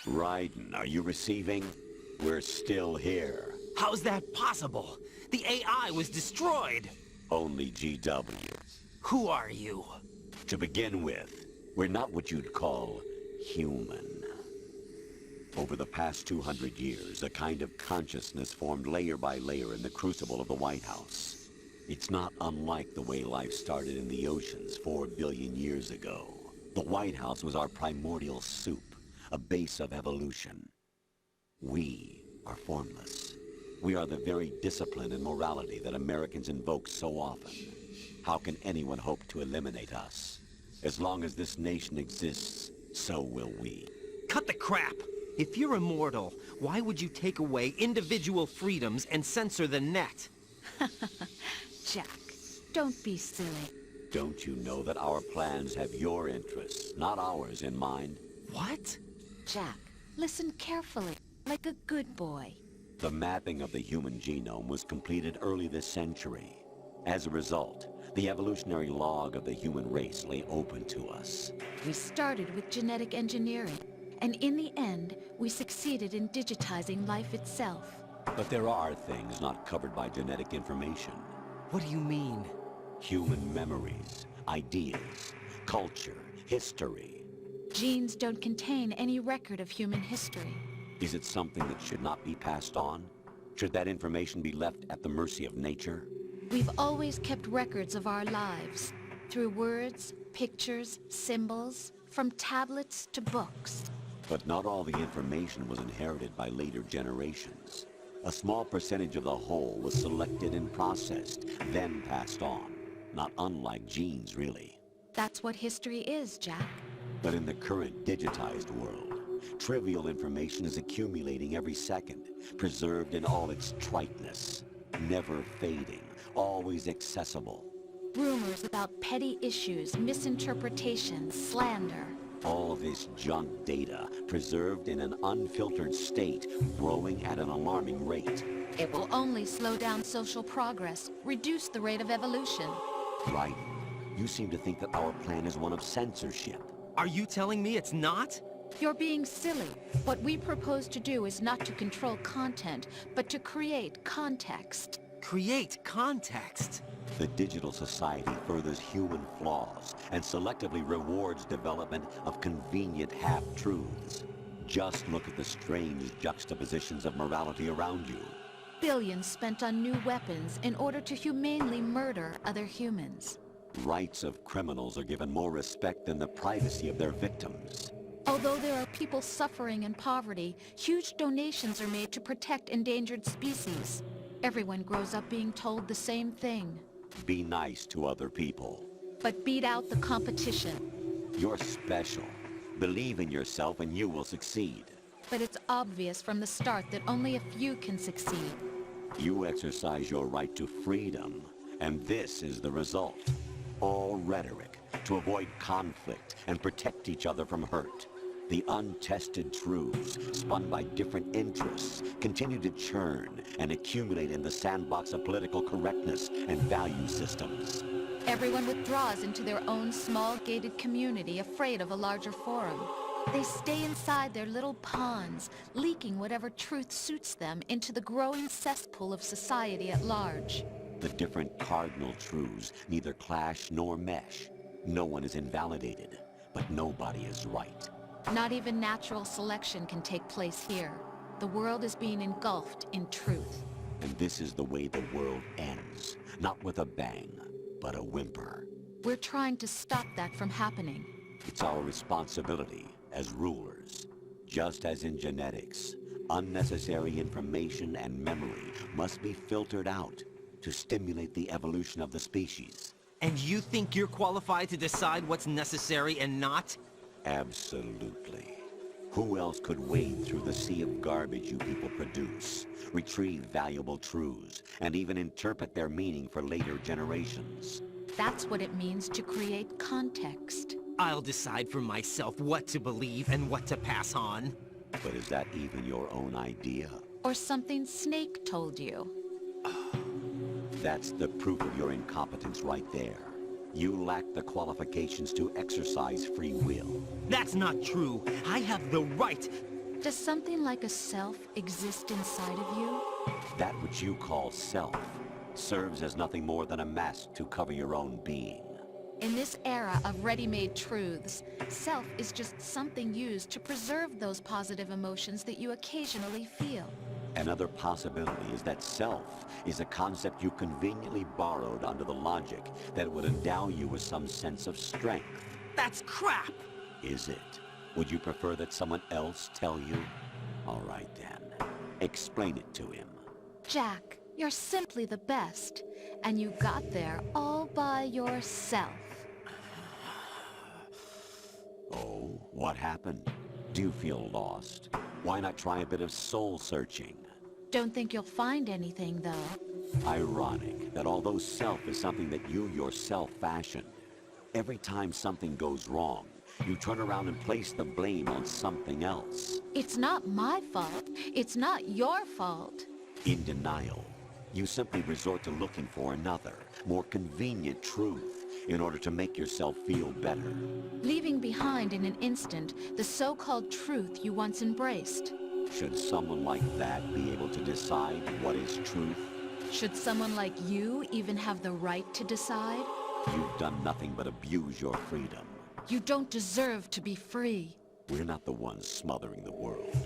Raiden, are you receiving? We're still here. How's that possible? The AI was destroyed. Only GW. Who are you? To begin with, we're not what you'd call human. Over the past 200 years, a kind of consciousness formed layer by layer in the crucible of the White House. It's not unlike the way life started in the oceans 4 billion years ago. The White House was our primordial soup, a base of evolution. We are formless. We are the very discipline and morality that Americans invoke so often. How can anyone hope to eliminate us? As long as this nation exists, so will we. Cut the crap! If you're immortal, why would you take away individual freedoms and censor the net? Jack, don't be silly. Don't you know that our plans have your interests, not ours, in mind? What? Jack, listen carefully, like a good boy. The mapping of the human genome was completed early this century. As a result, the evolutionary log of the human race lay open to us. We started with genetic engineering, and in the end, we succeeded in digitizing life itself. But there are things not covered by genetic information. What do you mean? Human memories, ideas, culture, history. Genes don't contain any record of human history. Is it something that should not be passed on? Should that information be left at the mercy of nature? We've always kept records of our lives, through words, pictures, symbols, from tablets to books. But not all the information was inherited by later generations. A small percentage of the whole was selected and processed, then passed on. Not unlike genes, really. That's what history is, Jack. But in the current digitized world, trivial information is accumulating every second, preserved in all its triteness, never fading, always accessible. Rumors about petty issues, misinterpretations, slander. All this junk data, preserved in an unfiltered state, growing at an alarming rate. It will only slow down social progress, reduce the rate of evolution. Right. You seem to think that our plan is one of censorship. Are you telling me it's not? You're being silly. What we propose to do is not to control content, but to create context. Create context. The digital society furthers human flaws and selectively rewards development of convenient half-truths. Just look at the strange juxtapositions of morality around you. Billions spent on new weapons in order to humanely murder other humans. Rights of criminals are given more respect than the privacy of their victims. Although there are people suffering in poverty, huge donations are made to protect endangered species. Everyone grows up being told the same thing. Be nice to other people. But beat out the competition. You're special. Believe in yourself and you will succeed. But it's obvious from the start that only a few can succeed. You exercise your right to freedom, and this is the result. All rhetoric to avoid conflict and protect each other from hurt. The untested truths, spun by different interests, continue to churn and accumulate in the sandbox of political correctness and value systems. Everyone withdraws into their own small gated community, afraid of a larger forum. They stay inside their little ponds, leaking whatever truth suits them into the growing cesspool of society at large. The different cardinal truths neither clash nor mesh. No one is invalidated, but nobody is right. Not even natural selection can take place here. The world is being engulfed in truth. And this is the way the world ends. Not with a bang, but a whimper. We're trying to stop that from happening. It's our responsibility as rulers. Just as in genetics, unnecessary information and memory must be filtered out to stimulate the evolution of the species. And you think you're qualified to decide what's necessary and not? Absolutely. Who else could wade through the sea of garbage you people produce, retrieve valuable truths, and even interpret their meaning for later generations? That's what it means to create context. I'll decide for myself what to believe and what to pass on. But is that even your own idea? Or something Snake told you? That's the proof of your incompetence right there. You lack the qualifications to exercise free will. That's not true. I have the right. Does something like a self exist inside of you? That which you call self serves as nothing more than a mask to cover your own being. In this era of ready-made truths, self is just something used to preserve those positive emotions that you occasionally feel. Another possibility is that self is a concept you conveniently borrowed under the logic that it would endow you with some sense of strength. That's crap! Is it? Would you prefer that someone else tell you? All right then. Explain it to him. Jack, you're simply the best, and you got there all by yourself. Oh, what happened? Do you feel lost? Why not try a bit of soul-searching? Don't think you'll find anything, though. Ironic that although self is something that you yourself fashioned, every time something goes wrong, you turn around and place the blame on something else. It's not my fault. It's not your fault. In denial, you simply resort to looking for another, more convenient truth in order to make yourself feel better. Leaving behind in an instant the so-called truth you once embraced. Should someone like that be able to decide what is truth? Should someone like you even have the right to decide? You've done nothing but abuse your freedom. You don't deserve to be free. We're not the ones smothering the world.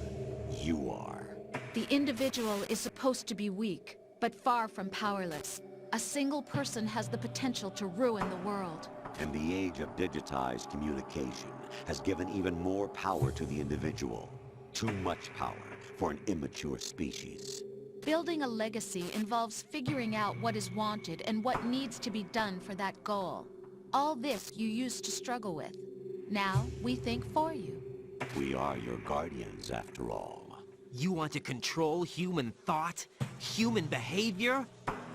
You are. The individual is supposed to be weak, but far from powerless. A single person has the potential to ruin the world. And the age of digitized communication has given even more power to the individual. Too much power for an immature species. Building a legacy involves figuring out what is wanted and what needs to be done for that goal. All this you used to struggle with. Now, we think for you. We are your guardians, after all. You want to control human thought? Human behavior?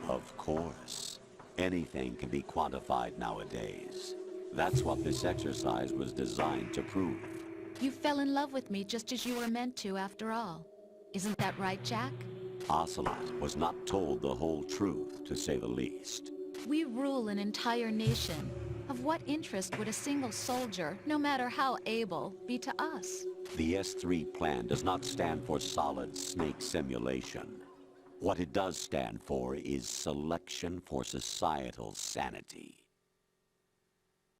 Of course. Anything can be quantified nowadays. That's what this exercise was designed to prove. You fell in love with me just as you were meant to, after all. Isn't that right, Jack? Ocelot was not told the whole truth, to say the least. We rule an entire nation. Of what interest would a single soldier, no matter how able, be to us? The S3 plan does not stand for solid snake simulation. What it does stand for is selection for societal sanity.